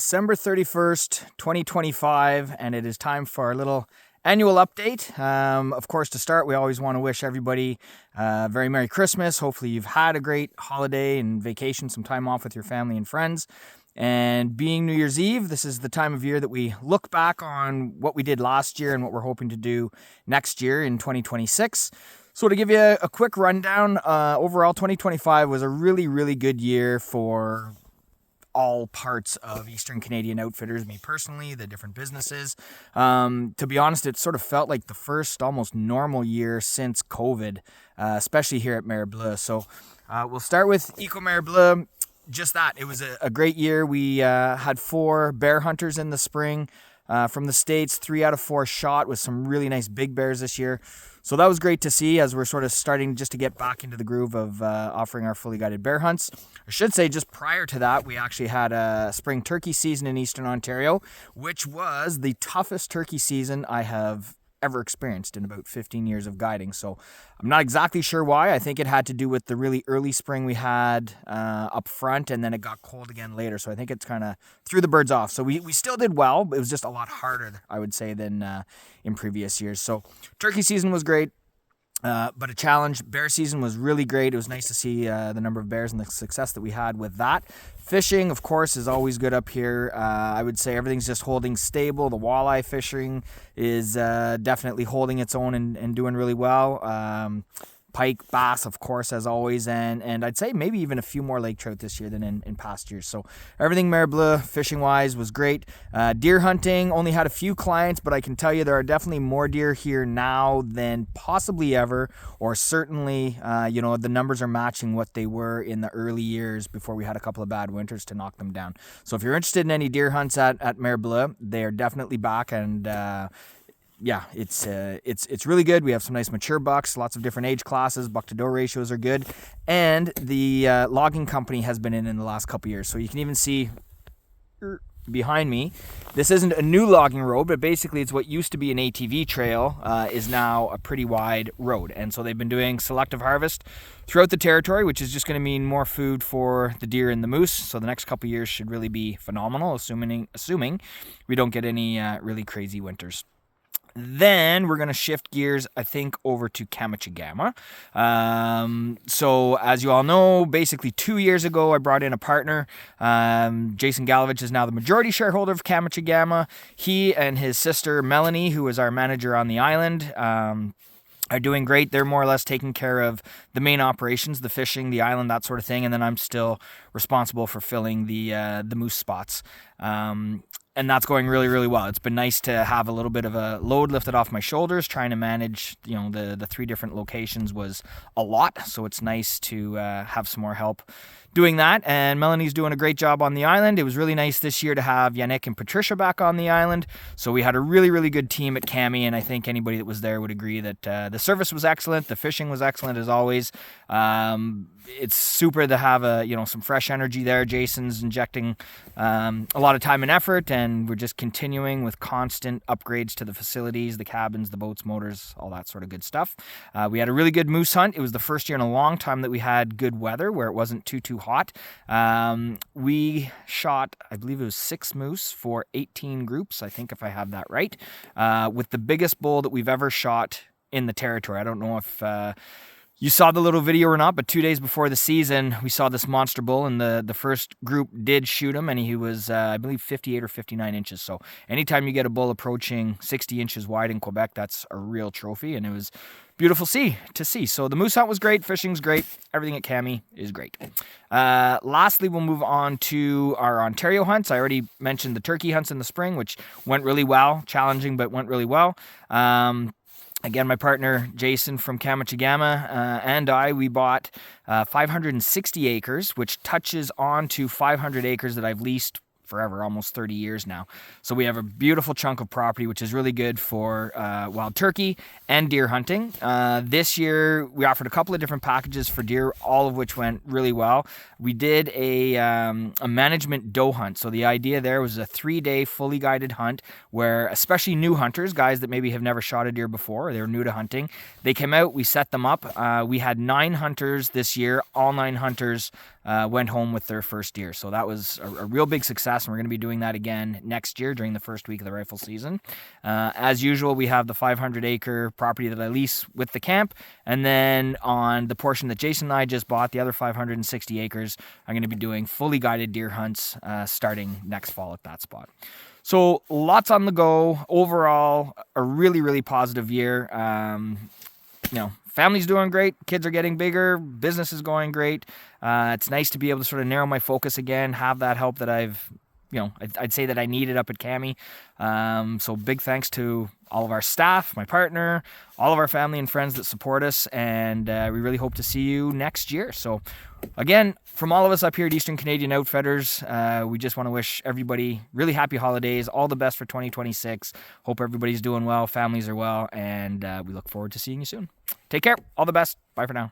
December 31st, 2025, and it is time for our little annual update. Of course, to start, we always want to wish everybody a very Merry Christmas. Hopefully you've had a great holiday and vacation, some time off with your family and friends. And being New Year's Eve, this is the time of year that we look back on what we did last year and what we're hoping to do next year in 2026. So to give you a quick rundown, overall 2025 was a really, really good year for all parts of Eastern Canadian Outfitters, me personally, the different businesses. To be honest, it sort of felt like the first almost normal year since COVID, especially here at Mare Bleue. So we'll start with Eco Mare Bleue. Just that, it was a great year. We had 4 bear hunters in the spring from the States. 3 out of 4 shot with some really nice big bears this year. So that was great to see as we're sort of starting just to get back into the groove of offering our fully guided bear hunts. I should say just prior to that, we actually had a spring turkey season in Eastern Ontario, which was the toughest turkey season I have ever experienced in about 15 years of guiding. So I'm not exactly sure why. I think it had to do with the really early spring we had up front, and then it got cold again later. So I think it's kind of threw the birds off. So we still did well, but it was just a lot harder, I would say, than in previous years. So turkey season was great. But a challenge. Bear season was really great. It was nice to see the number of bears and the success that we had with that. Fishing, of course, is always good up here. I would say everything's just holding stable. The walleye fishing is definitely holding its own and doing really well. Pike, bass, of course, as always, and I'd say maybe even a few more lake trout this year than in past years. So everything Mare Bleue fishing-wise was great. Deer hunting, only had a few clients, but I can tell you there are definitely more deer here now than possibly ever, or certainly, the numbers are matching what they were in the early years before we had a couple of bad winters to knock them down. So if you're interested in any deer hunts at Mare Bleue, they are definitely back, and yeah, it's really good. We have some nice mature bucks, lots of different age classes. Buck to doe ratios are good, and the logging company has been in the last couple years. So you can even see behind me, this isn't a new logging road, but basically it's what used to be an ATV trail is now a pretty wide road. And so they've been doing selective harvest throughout the territory, which is just going to mean more food for the deer and the moose. So the next couple years should really be phenomenal, assuming we don't get any really crazy winters. Then we're going to shift gears, I think, over to Kamachigama. So as you all know, basically 2 years ago, I brought in a partner. Jason Galovich is now the majority shareholder of Kamachigama. He and his sister, Melanie, who is our manager on the island, are doing great. They're more or less taking care of the main operations, the fishing, the island, that sort of thing. And then I'm still responsible for filling the moose spots. And that's going really, really well. It's been nice to have a little bit of a load lifted off my shoulders. Trying to manage, the 3 different locations was a lot. So it's nice to have some more help doing that. And Melanie's doing a great job on the island. It was really nice this year to have Yannick and Patricia back on the island. So we had a really, really good team at Cami, and I think anybody that was there would agree that the service was excellent. The fishing was excellent as always. It's super to have some fresh energy there. Jason's injecting a lot of time and effort, and we're just continuing with constant upgrades to the facilities, the cabins, the boats, motors, all that sort of good stuff. We had a really good moose hunt. It was the first year in a long time that we had good weather where it wasn't too hot. We shot, I believe it was 6 moose for 18 groups, I think, if I have that right, with the biggest bull that we've ever shot in the territory. I don't know if you saw the little video or not, but 2 days before the season, we saw this monster bull, and the first group did shoot him, and he was, I believe, 58 or 59 inches. So anytime you get a bull approaching 60 inches wide in Quebec, that's a real trophy, and it was beautiful to see. So the moose hunt was great, fishing's great, everything at Cami is great. Lastly, we'll move on to our Ontario hunts. I already mentioned the turkey hunts in the spring, which went really well, challenging, but went really well. Again, my partner, Jason from Kamachigama, and we bought 560 acres, which touches on to 500 acres that I've leased forever, almost 30 years now. So we have a beautiful chunk of property, which is really good for wild turkey and deer hunting. This year, we offered a couple of different packages for deer, all of which went really well. We did a management doe hunt. So the idea there was a 3-day fully guided hunt where especially new hunters, guys that maybe have never shot a deer before, or they're new to hunting, they came out, we set them up. We had 9 hunters this year. All 9 hunters went home with their first deer. So that was a real big success. best. And we're going to be doing that again next year during the first week of the rifle season. As usual, we have the 500-acre property that I lease with the camp. And then on the portion that Jason and I just bought, the other 560 acres, I'm going to be doing fully guided deer hunts starting next fall at that spot. So lots on the go. Overall, a really, really positive year. Family's doing great. Kids are getting bigger. Business is going great. It's nice to be able to sort of narrow my focus again, have that help that I'd say that I needed up at Cami. So big thanks to all of our staff, my partner, all of our family and friends that support us, and we really hope to see you next year. So again, from all of us up here at Eastern Canadian Outfitters, we just want to wish everybody really happy holidays, all the best for 2026. Hope everybody's doing well, families are well, and we look forward to seeing you soon. Take care. All the best. Bye for now.